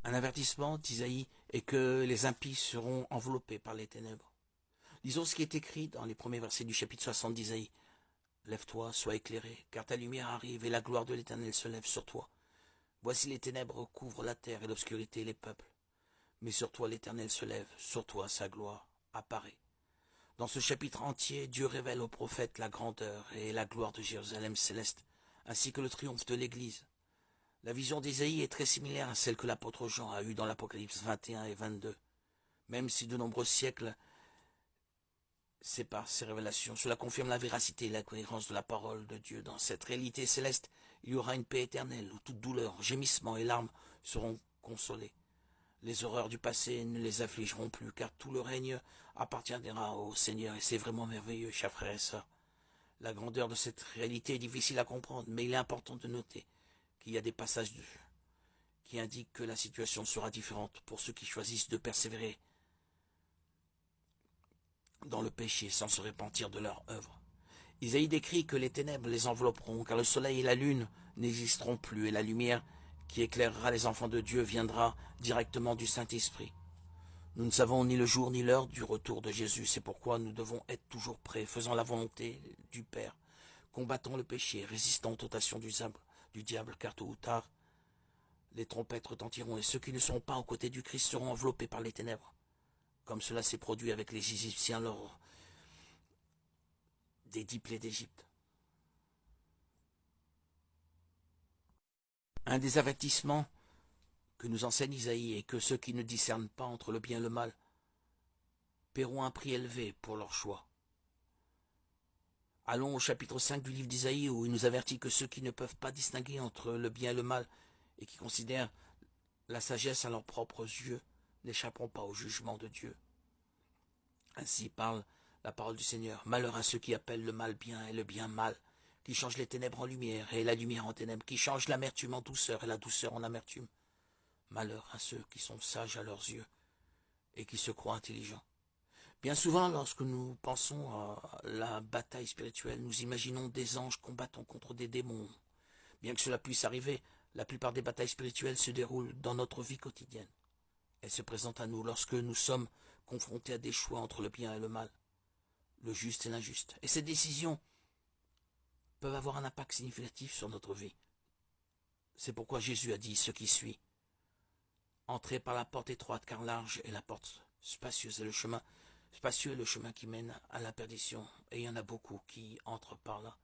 Un avertissement d'Isaïe est que les impies seront enveloppés par les ténèbres. Lisons ce qui est écrit dans les premiers versets du chapitre 60 d'Isaïe. Lève-toi, sois éclairé, car ta lumière arrive et la gloire de l'Éternel se lève sur toi. Voici les ténèbres couvrent la terre et l'obscurité les peuples. Mais sur toi l'Éternel se lève, sur toi sa gloire apparaît. Dans ce chapitre entier, Dieu révèle aux prophètes la grandeur et la gloire de Jérusalem céleste, ainsi que le triomphe de l'Église. La vision d'Isaïe est très similaire à celle que l'apôtre Jean a eue dans l'Apocalypse 21 et 22. Même si de nombreux siècles séparent ces révélations, cela confirme la véracité et la cohérence de la parole de Dieu. Dans cette réalité céleste, il y aura une paix éternelle où toute douleur, gémissement et larmes seront consolés. Les horreurs du passé ne les affligeront plus, car tout le règne appartiendra au Seigneur, et c'est vraiment merveilleux, chers frères et sœurs. La grandeur de cette réalité est difficile à comprendre, mais il est important de noter qu'il y a des passages qui indiquent que la situation sera différente pour ceux qui choisissent de persévérer dans le péché sans se repentir de leur œuvre. Isaïe décrit que les ténèbres les envelopperont, car le soleil et la lune n'existeront plus, et la lumière qui éclairera les enfants de Dieu viendra directement du Saint-Esprit. Nous ne savons ni le jour ni l'heure du retour de Jésus, c'est pourquoi nous devons être toujours prêts, faisant la volonté du Père, combattant le péché, résistant aux tentations du diable, car tôt ou tard, les trompettes retentiront, et ceux qui ne sont pas aux côtés du Christ seront enveloppés par les ténèbres, comme cela s'est produit avec les Égyptiens lors des 10 plaies d'Égypte. Un des avertissements que nous enseigne Isaïe est que ceux qui ne discernent pas entre le bien et le mal paieront un prix élevé pour leur choix. Allons au chapitre 5 du livre d'Isaïe où il nous avertit que ceux qui ne peuvent pas distinguer entre le bien et le mal et qui considèrent la sagesse à leurs propres yeux n'échapperont pas au jugement de Dieu. Ainsi parle la parole du Seigneur. Malheur à ceux qui appellent le mal bien et le bien mal, qui changent les ténèbres en lumière et la lumière en ténèbres, qui changent l'amertume en douceur et la douceur en amertume. Malheur à ceux qui sont sages à leurs yeux et qui se croient intelligents. Bien souvent, lorsque nous pensons à la bataille spirituelle, nous imaginons des anges combattant contre des démons. Bien que cela puisse arriver, la plupart des batailles spirituelles se déroulent dans notre vie quotidienne. Elles se présentent à nous lorsque nous sommes confrontés à des choix entre le bien et le mal, le juste et l'injuste. Et ces décisions peuvent avoir un impact significatif sur notre vie. C'est pourquoi Jésus a dit ce qui suit. Entrez par la porte étroite, car large est la porte spacieuse et le chemin spacieux est le chemin qui mène à la perdition, et il y en a beaucoup qui entrent par là.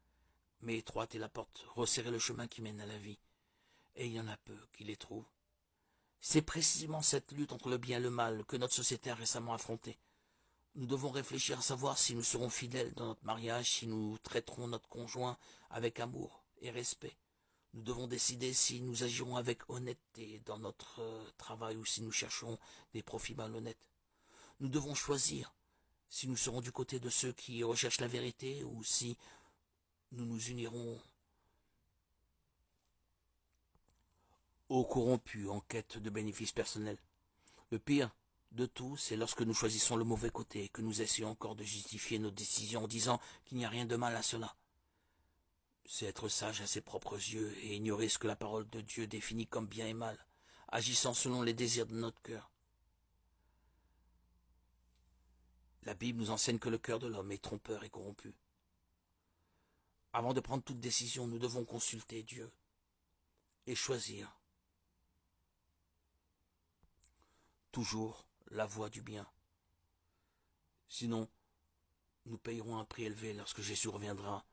Mais étroite est la porte, resserrez le chemin qui mène à la vie, et il y en a peu qui les trouvent. C'est précisément cette lutte entre le bien et le mal que notre société a récemment affrontée. Nous devons réfléchir à savoir si nous serons fidèles dans notre mariage, si nous traiterons notre conjoint avec amour et respect. Nous devons décider si nous agirons avec honnêteté dans notre travail ou si nous chercherons des profits malhonnêtes. Nous devons choisir si nous serons du côté de ceux qui recherchent la vérité ou si nous nous unirons aux corrompus en quête de bénéfices personnels. Le pire de tout, c'est lorsque nous choisissons le mauvais côté et que nous essayons encore de justifier nos décisions en disant qu'il n'y a rien de mal à cela. C'est être sage à ses propres yeux et ignorer ce que la parole de Dieu définit comme bien et mal, agissant selon les désirs de notre cœur. La Bible nous enseigne que le cœur de l'homme est trompeur et corrompu. Avant de prendre toute décision, nous devons consulter Dieu et choisir toujours la voie du bien. Sinon, nous payerons un prix élevé lorsque Jésus reviendra